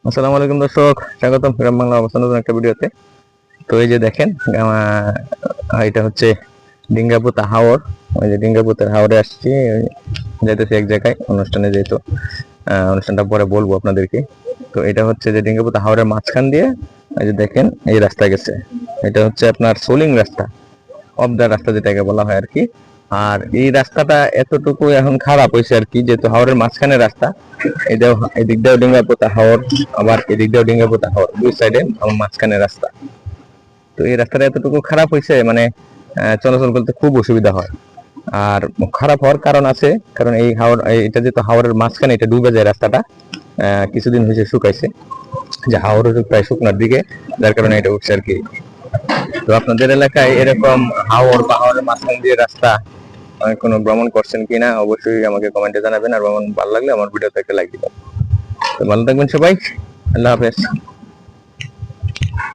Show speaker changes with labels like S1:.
S1: আসসালামু আলাইকুম দর্শক, স্বাগতম গ্রাম বাংলা অবস্থান নতুন একটা ভিডিওতে। তো এই যে দেখেন, এটা হচ্ছে ডিঙ্গাপুতা হাওর। ওই যে ডিঙ্গাপুতার হাওরে আসছি, যাইতেছি এক জায়গায় অনুষ্ঠানে, যেহেতু অনুষ্ঠানটা পরে বলবো আপনাদেরকে। তো এটা হচ্ছে যে ডিঙ্গাপুতা হাওরের মাঝখান দিয়ে এই যে দেখেন এই রাস্তা গেছে। এটা হচ্ছে আপনার সোলিং রাস্তা, অবদার রাস্তা যেটাকে বলা হয় আর কি। আর এই রাস্তাটা এতটুকু এখন খারাপ হয়েছে আর কি, যেহেতু হাওরের মাঝখানে রাস্তা। এদিক দিয়েও ডিঙ্গাপুতা হাওর, আবার এদিক দিয়েও ডিঙ্গাপুতা হাওর, দুই সাইডে আমার মাঝখানে রাস্তা। তো এই রাস্তাটা এতটুকু খারাপ হয়েছে, মানে চলাচল করতে খুব অসুবিধা হয়। আর খারাপ হওয়ার কারণ আছে, কারণ এই হাওর, এটা যেহেতু হাওরের মাঝখানে, এটা ডুবে যায় রাস্তাটা। কিছুদিন হয়েছে শুকাইছে, যে হাওর প্রায় শুকনার দিকে, যার কারণে এটা উঠছে আর কি। তো আপনাদের এলাকায় এরকম হাওর বা হাওরের মাঝখান দিয়ে রাস্তা কোনো ভ্রমণ করছেন কিনা অবশ্যই আমাকে কমেন্টে জানাবেন। আর ভ্রমণ ভালো লাগলে আমার ভিডিওতে একটা লাইক দিবেন। তো ভালো থাকবেন সবাই, আল্লাহ হাফেজ।